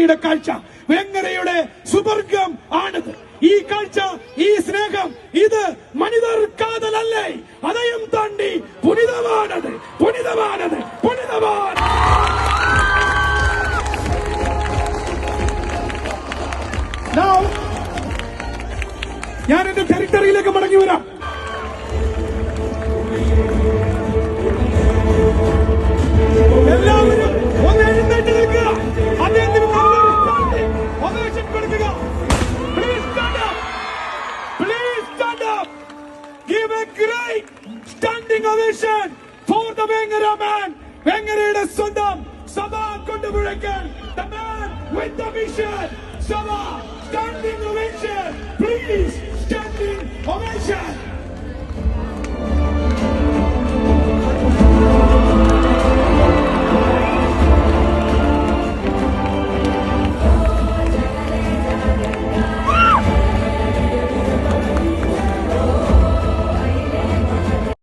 യുടെ കാഴ്ച വേങ്ങരയുടെ സുവർഗം ആണത്. ഈ കാഴ്ച, ഈ സ്നേഹം, ഇത് മനിതർ കാതലല്ലേ, അതയും താണ്ടി പുനിതമാനത്, പുനിതമാനത്, പുനിതമാണ്. ഞാൻ എന്റെ ടെറിട്ടറിയിലേക്ക് മടങ്ങി വരാം. എല്ലാവരും ഒന്ന് എഴുന്നേറ്റ് നിൽക്കുക. അദ്ദേഹത്തിന് ovation കൊടുക്കുക. Please stand up. Please stand up. Give a great standing ovation for the Vengara man. വെങ്ങരയുടെ സ്വന്തം സഭ കൊണ്ടുമുഴക്കാൻ the man with the vision. സഭ standing ovation. Please standing ovation.